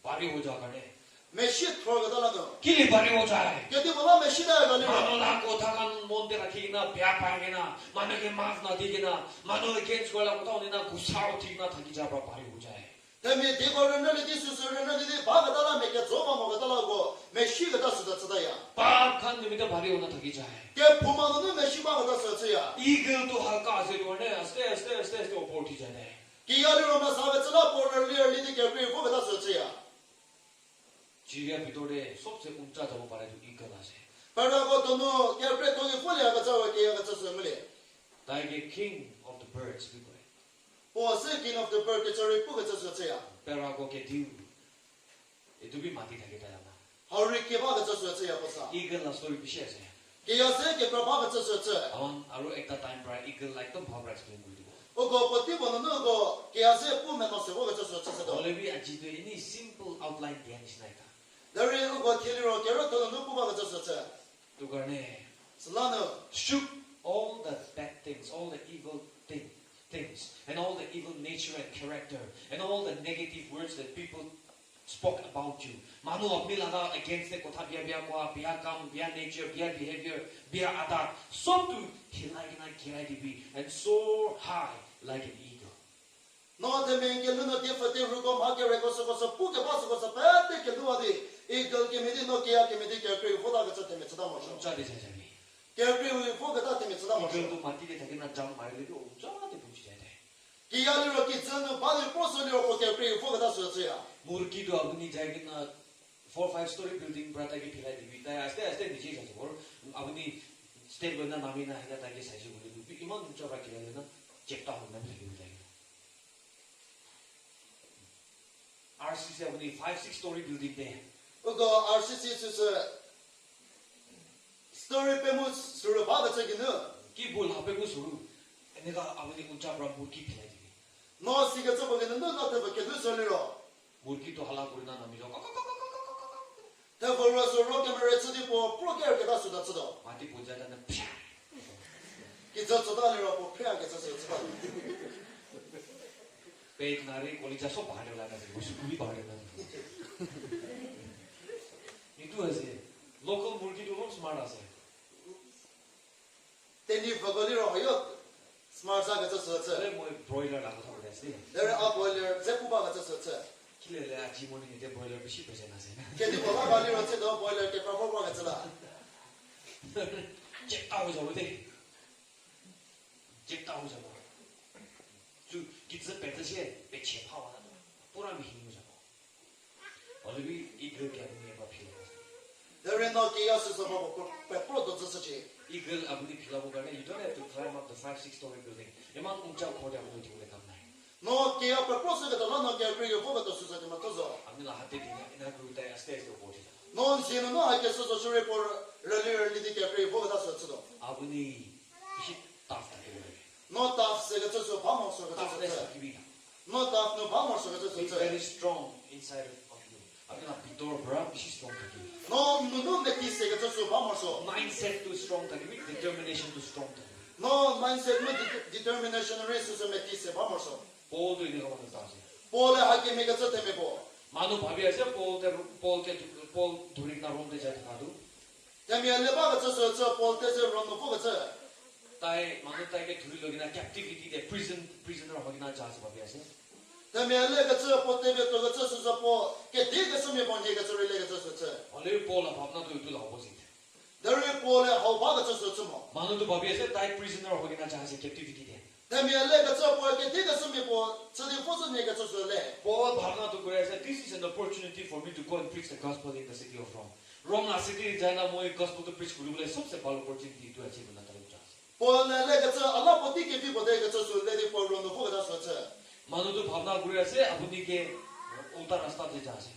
bari ho jaga ne 메시 프로가 달라도 kile bari ho jaye 게디 보라 메시다 갈리로 mano la ko thagan monde rakhina bya paagena mano ke maaf na digena mano against gola ko tauni na gusao thikna thaki jabra bari ho jaye 때문에 디고르는 디수스르는 바가 달라 메게 조마 먹어 달라고 메시가 다스다 저다야 paap khan nimita bari hona thaki jaye 게 부마는 메시바가 다스 저야 eagle to halka ase done aste upor thi jaye 기야리로 마사가 저라 보르 리얼리디 게프리 보가 다스 저야 jiria bitore sobse uncha jabo pare tu eagle ase 바라고 도노 게프리 통이 폴리아가 저와 게야가 저스 물리 daige king of the birds bhi kore 오 세킹 오브 더 버드 저리 보가 저스 저야 perago ke diu etu bhi mati thake ta jana 하루리 게바가 저스 저야 보사 eagle na story bishi ase 기야세 게 바가 저스 저 awan aru ekta time pra eagle like to bhabra explain kuri dibo 오고 버티 보는 거 기야세 보면 너 세보가 저스 저스도 Olebi aji to any simple outline diya nishna ita 너리 오고 틸리로 게로도 누구가 저스 저 to garne 슬라노 shoot all the bad things, all the evil things, and all the evil nature and character, and all the negative words that people spoke about you. Manu apni laga against the kotha biya kwa, biya kam, biya nature, biya behavior, biya adat, so to hilagina kiraidibi and soar high like an eagle. 너 때문에 결론은 디퍼티 루고 마게레 고서고서 뿌게 바서고서 배때 결론이 이걸 게미디 너 게야 게미디 게프리 보다가 저 때문에 쳐다보셔. Uncha de jajani. 게프리 보다 때문에 쳐다보셔. Eagle to mati de thakina jump marele to uncha de puchi jade. 기야리로 기츠는 바늘 포스리로 게프리 보다 서서야. Murgi to agni jagina 4-5 story building brata ki philai dibi ta aste niche jaje bor agni step gana namina hina ta ke saji boli bi iman uncha ra kila na chepta hona bhi lagi RCC agni 5-6 story building de 그거 RCC 수서 스토리 페무스 수로 받아 저기는 ki bol hape ko suru enega agni uncha bra murgi philai dibi 너 시가 저거는 너 같은 거 계속 설리로 murgi to hala kurina nami jo 더 vorba să rogăm rețidi po proker că da suda suda. 마티 보자다는 啪. Că să suda le po prea că să suda. 베이트나리 꼴리자서 바르라는 무슨 굴이 바르는. 이두어지 local 무기도 너무 스마트하세. Teni văgăli ro hayot smart sa că să suda. 그래 뭐 브로일러라고 하고 그랬지. There a boiler zepuba că să suda. 길레레 아지모니 이제 브로일러 비시 버전하세. Kedi bola bali ro se do boiler ke perform că să la. 잽다고 저러대. 잽다고 저러. 주 기츠 배드시에 배치 파와나. 뿌라미 힘을 잡고. 어차피 이 그렇게 하는 게 필요. There no că ia să vă pe produs să ce. 이걸 아무리 빌라고 가네 you don't have to climb up the 5-6 story building. 이만 공짜 거리하고 뒤로 갔나. No că ia pe produs că la no că eu vă tot să te mă tozo. 아무나 하때 이나 그때 스테이지로 보지. No 지는 no hai că să să chure por răli de că eu vă tot să să. 아버니 시 따스다 그래. No taf să că să pamor să că să. 따스다 기비가. No taf no pamor să că să It's să. very strong inside of you. 아무나 비도어 브라 비시 strong 되기. No nu ne tise că să pamor să. Mindset to strong 되기, determination to strong 되기. No mindset no determination race să me tise pamor să. 보도 이거 하는 다지. Pole hai că me că să te me bo. 마누 밥이야지 볼 둘이나 롬데 잘 가도. Te-mi leba că să polte să ron no fă să. ता이 마누 ता이게 둘이 여기나 captivity 데 prisoner 하기나 자스 밥이야지. Te-mi le că să pote be to că să po că de că să me bonje că să le că să. 원래 볼라 밥나도 이도 나오지. There pole hau ba că să mă. 마누도 밥이야지 ता이 prisoner 하기나 자스 captivity 데. Te-mi le că să po că de că să me po să de fă ne că să le. 볼 밥나도 그래서 this is an opportunity for me to go and preach the gospel in the city of Rome. Rome na city जाना मोई gospel to preach 그리고래 सबसे 바로 opportunity to achieve ना ताई जास. Pole le că să Allah poti că fi pote că să le de po ron no fă că să. 마누도 밥나 그래서 아버님께 오다 라스타 되 자세.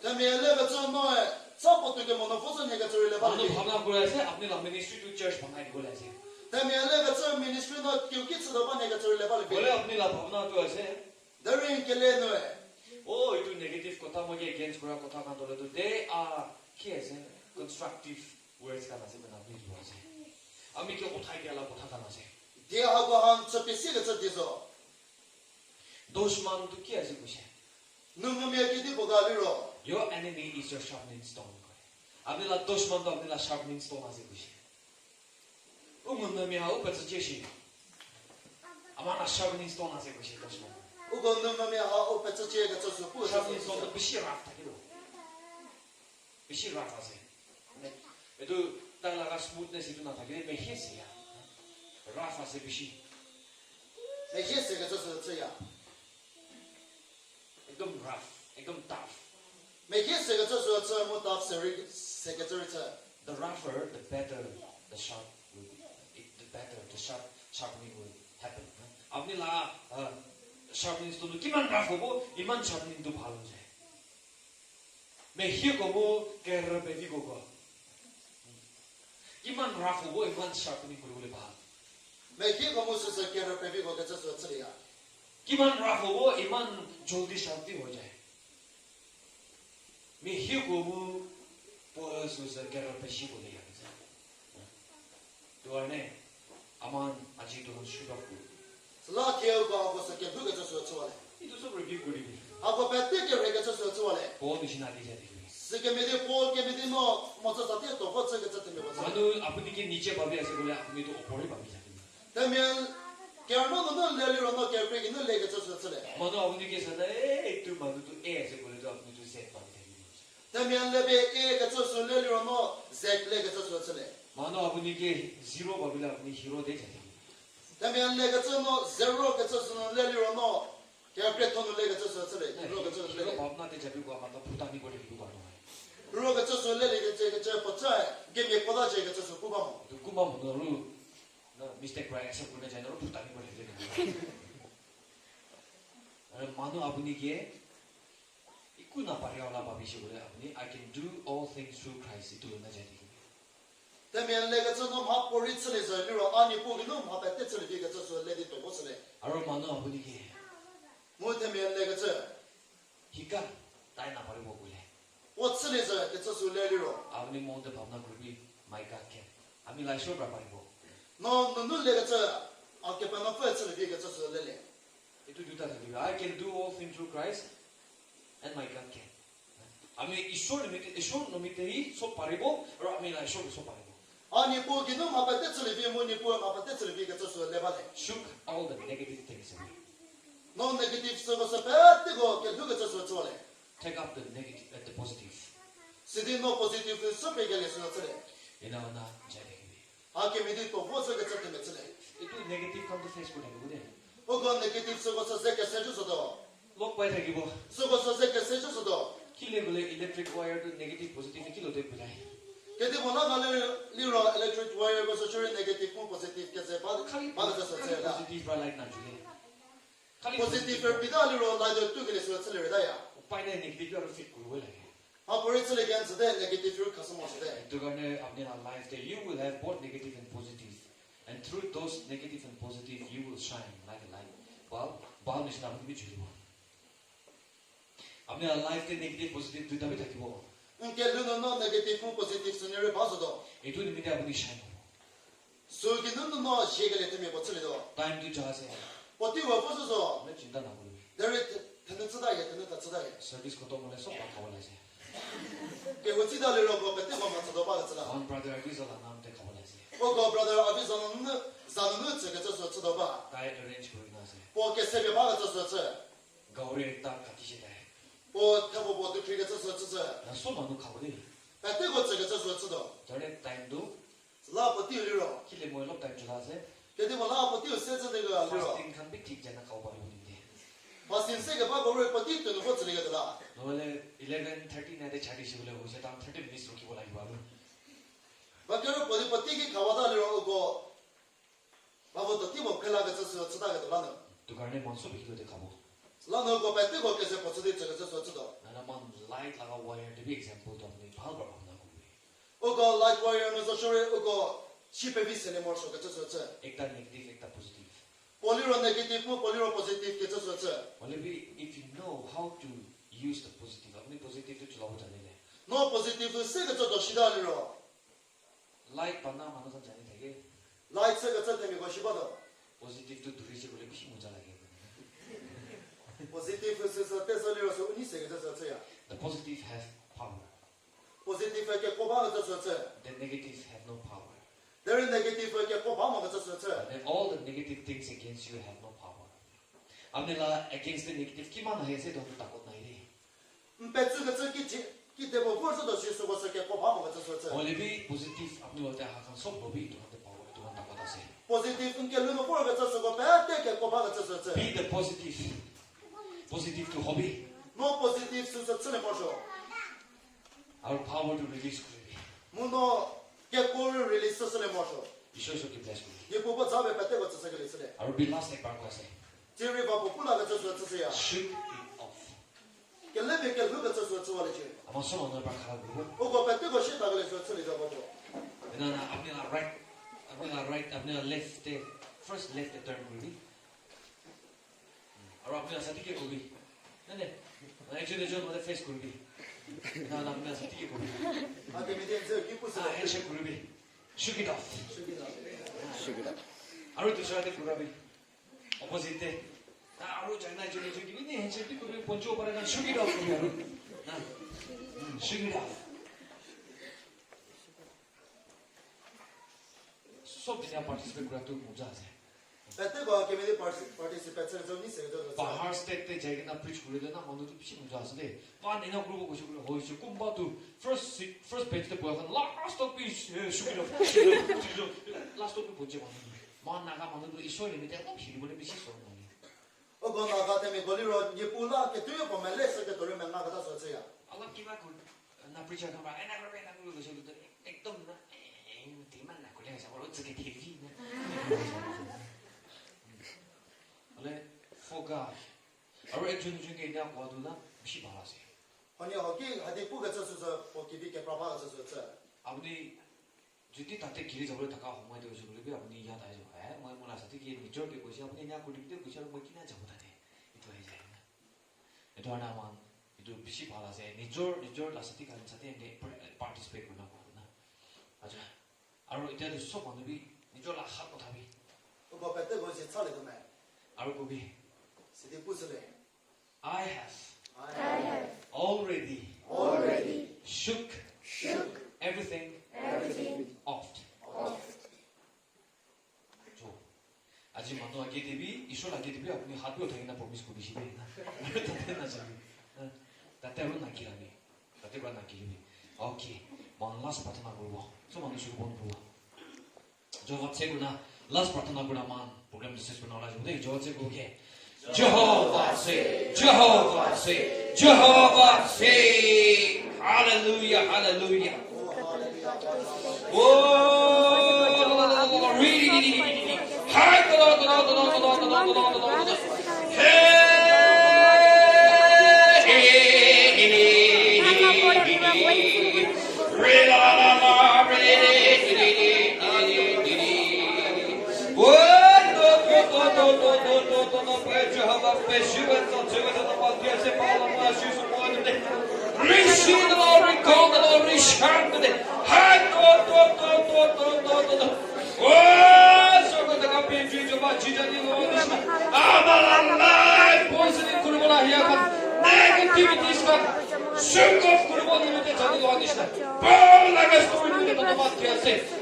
Te-mi le că să no să pote că mă no fă ne că să le ba. 마누 밥나 그래서 아버님 ministry to church 방아이 그래서. Te-mi le că să ministry no că că să ba ne că să le ba. 원래 아버님 나 밥나 그래서 There că le no. 오 이도 네게티브 거타 뭐게 against 그라 거타 간도래도 they are kids constructive words 가나서 맨날 미루어서. 아미께 오타이게 하려고 타다나세. De hago han să pisi că să dizo. 도시만도 끼야지 그시. Nu mă mi-a chiti bogali ro. Your enemy is your sharpening stone. 아밀라 도시만도 아밀라 sharpening stone 하지 그시. 응은놈이 하고 벌써 제시. 아마나 sharpening stone 하지 그시 도시만. Ugo nu mă mi-a ha o pe să ce că să pu să. sharpening stone 비시 라프타기로. 비시 라프하지. 에도 달라가 smoothness 이도 나타게 메히스야. 라프하지 비시. Me jese că să ia. एकदम rough, एकदम tough. Me jese că să mă taf să că să. The rougher, the better the sharp will be. The better the sharpening will happen. 아무리라 sharpening stone 기만 rough 고 이만 sharpening도 바로제. 매 히고고 게르 베디고고. 이만 rough 고 이만 sharpening 그리고 봐. Me hi că mu să chiar pe vigo că să ia. 기만 rough 고 이만 joldi sharp हो जाए. 매 히고고 보여서 게르 베시고 내야 돼. 또한에 아만 아직도 수렵고. La chieu că au să chiar ducă să le. 이도 서 review 그리고. Ago pe te că re că să le. 보험이 지나게 해야 돼. Să că me de pol că me de no mă să te to vă să că să te me vă. 마누 아버님께 니체 밥이야서 그래 아버님도 오래 밥이잖아. Te mi chiar nu le le ro no chiar pe nu le că să le. 마누 아버님께서는 에이 또 마누도 에서 그래도 아버님도 세 밥이 되는 거지. Te mi le be e că să le le ro no zec le că să le. 마누 아버님께 지로 밥이라 아버님 히로 되잖아. Te mi le că no zero că să le le ro no chiar pe tonul le că să le. Ro că să le. 히로 밥나한테 잡히고 아마도 부담이 버리고 가는 거야. Ro că să le le că ce poțai că mi poda ce că să cu bam. 누구만 보너로 나 미스테이크 라이스 보내 자녀로 부담이 버리게 되는 거야. 마누 아버님께 이꾸나 바리아라 밥이시 그래 아버님 I can do all things through Christ 이 둘나 자리. Te mi le că nu mă porit să le să le ro ani pu nu mă pe te să le că să le de to să le. 아로 마누 아버님께 Mu te mi le că 히가 따이나 버리고 그래. 오츠리저 개처수 레리로 아버님 모두 밥나 그룹이 마이 갓게 아미 라이쇼 브라바이고 너 눈내가 저 아케파나 페츠리 개처수 레리 itu juta tadi I can do all things through Christ and my God can 아미 이쇼를 밑에 이쇼 노미테이 소 파리고 아미 라이쇼 소 파리고 아니 보기는 마바테츠리 비모니 보아 마바테츠리 개처수 레바데 shook all the negative things away 너 네게티브 서버서 배뜨고 개처수 저래 take up the negative the positive 시디 너 포지티브 서베게레스 저래 이나나 자리기 아케 미디 또 보서 개처수 메츠레 itu negative come to face ko 되거든 오건 네게티브 서버서 세게 세주서도 look by 되기고 서버서 세게 세주서도 killegule electric wire to negative positive kilo de pulai केते बोला गाले लिरो electric wire को सोचरे नेगेटिव को पॉजिटिव कैसे बात खाली बात जैसा चलेगा positive ra light na jule खाली पॉजिटिव पर बिदा लिरो लाइट तो के लिए चले रहता है उपाय नहीं negative रो fit करो लगे हां पर चले गया सदे नेगेटिव को खसम हो सदे तो करने अपने life that you will have both negative and positive and through those negative and positive you will shine like a light बाल निशा भी जुड़ो अपने लाइफ के नेगेटिव पॉजिटिव दुटा भी থাকিব उनके लुनो नो नेगेटिव को पॉजिटिव सुनेरे बाजो एटु निमित्त अपनी शाइन सोगी नो नो शेगले तमे बचले दो टाइम टू जासे पति वो पोसो मैं चिंता ना करो देरे तने चदा ये तने चदा ये सर्विस को तो मुझे सब पक्का बोला से के वो चिदा लिरो को पते को मत दो बात चला वन ब्रदर अभी जला नाम ते खबर से ओ गो ब्रदर अभी जन जाननु चके चसो चदो बा काय अरेंज करो ना से पो के सेबे बागा चसो च गौरे ता काटी से है पो तबो बो तो ट्रिगे चसो च ना सो मानु खाबो दे पते को चके चसो चदो जड़े टाइम दो ला पति लिरो किले मोय लोग टाइम चला से केते बोला पति से च देगा लिरो फास्टिंग खान भी ठीक जाना खाओ बारे बोली दे फास्टिंग से के बा गोरे पति तो नो चले गदा नोले 11:30 ने छाड़ी से बोले हो से टाइम 30 मिनट्स रुकी बोला बाबू बाकेरो पति की खावादा लिरो को बाबू तो तिबो खेला के चसो चदा के लानो दुकाने मनसो भी दे खाबो लानो को पति को कैसे पचदे चके चसो चदो ना मन लाइट लगा वायर to be example तो अपने भाल पर अपना को ओ को लाइट वायर नो सोरे ओ को शिपे भी से मोर सो के चसो च एक ता नेगेटिव एक ता पॉजिटिव पोलिरो नेगेटिव को पोलिरो पॉजिटिव के चसो च only be if you know how to use the positive अपने पॉजिटिव तो चलाओ जाने ले नो पॉजिटिव से के चदो शिदा लिरो लाइट पन्ना मानो सब जाने थे लाइट से के चते में को शिबादो पॉजिटिव तो दूरी से बोले भी मजा लगे पॉजिटिव से ते लिरो सो उनी से के चसो च या the positive have power positive के को बा के चसो च the negative have no power देर नेगेटिव के को बा म के चसो च and all the negative things against you have no power अपने ला against the negative की माना है से तो ताकत नहीं रे पेचु के च की देबो फोर्स तो शिसो को से के को बा म के चसो च only be positive अपने बोलते हैं हाँ सब लोग भी तो हमारे power तो हमारे ताकत से पॉजिटिव उनके लुनो फोर के चसो को पेटे के को बा के चसो च be the positive to hobby no positive से चने मोशो our power to release करेंगे मुनो के को रिलीज से मोशो ईश्वर से की bless करेंगे ये को जाबे पेटे को चसे के लिसले our be last एक बार कैसे जेरी बाबू पुला के चसो च या shoot it off के लेबे के लुके चसो च वाले जे हम सब अंदर बार खड़ा हुए ओ को पेटे को शिता के लिसो चले जाबो ना ना अपने ला right अपने ला left ते first left ते turn करेंगे और अपने ला साथी के को भी नहीं नहीं एक्चुअली जो हमारे face करेंगे ना ना अपने ला साथी के को भी आगे में जे की पुसे handshake करेंगे shoot it off शिगिरा और दूसरा ते पूरा भी opposite ते ना और जाना जो नहीं जो कि नहीं handshake भी करेंगे पंचो पर ना shoot it off करेंगे ना shoot it off सब दिन पार्टिसिपेट करा तो मजा आता है पेटे को के में पार्टिसिपेट से जो नहीं से जो बाहर स्टेट ते जाके ना प्रीच करे देना मनो तो पीछे मजा आता है बाहर नहीं ना ग्रुप को शुरू हो इसे कुंबा तो फर्स्ट बेंच ते बोला लास्ट ऑफ पीस शुरू लास्ट ऑफ पीस मान नागा मनो तो ईश्वर ने मिटे ना फिर बोले पीछे सोना नहीं ओ को ना गाते में गोलिरो ये पुला के तुयो को मैं ले सके तो मैं ना गाता सोचे या अल्लाह की बात ना प्रीच करना ना ग्रुप को शुरू एकदम ना तेमन ना कोले ऐसा बोलो जगह टीवी ना अरे for God और एक जन के ना वादू ना भी बाला से हनी हकी हदी पुगे चसो ओ की भी के प्रभा चसो च अपनी जितनी ताते गिरे जबरे थका हो मैं तो उसे बोले भी अपनी याद आए जो है मैं मुला साथी की निचोड़ के कुछ अपने यहाँ कुछ भी कुछ और मैं किना जाऊँ ताते इतो है जाए ना इतो आना मान 또 빛이 받아세 니절 라스티 간 사태에 파티스페이트 나 보구나 아자 아로 이때도 수업 안 되비 니절 하고 답이 뭐 배때 거기 차례도 매 아로 고비 시디 부스래 I have already shook everything off. 저 아직 만도 하게 되비 이쇼 하게 되비 अपने हाथ पे उठाएंगे ना प्रॉमिस को भी शिवे ना तते ना चाहिए तते रो ना किरानी तते रो ना किरानी ओके मन लास्ट प्रार्थना करूँ तो मन शुरू बोल रहा जो वच्चे गुना लास्ट प्रार्थना गुना मान प्रोग्राम डिस्कस करना वाला जो देख जो वच्चे को क्या Jehovah say, hallelujah, hallelujah. Oh, really, hi, Receive the Lord, recall the Lord, recount the high oh, so good the company of Jesus. I'm alive, poison in Kurumala here. Negativities from Sunk of Kurumani with the Tadilonishna. Paul like a story with the Matia.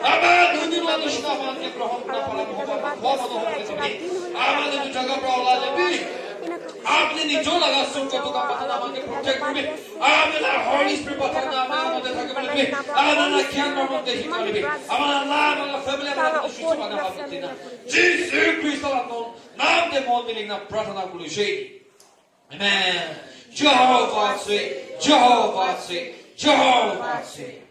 Aman, who did not wish to have the Aman to Tagabra. आपने निजो लगा सुन को तुका पता ना मांगे प्रोटेक्ट में आपने ना हॉली स्पिरिट पता ना मांगे मत थके बोले में आपने ना क्या नॉर्मल देखी कर ले आपने ना मांगे फैमिली में ना शुरू करना बात ना जीसस क्रिस्ट का नाम दे मोल मिलिंग ना प्रार्थना करूँ शे आमेन Jehovah say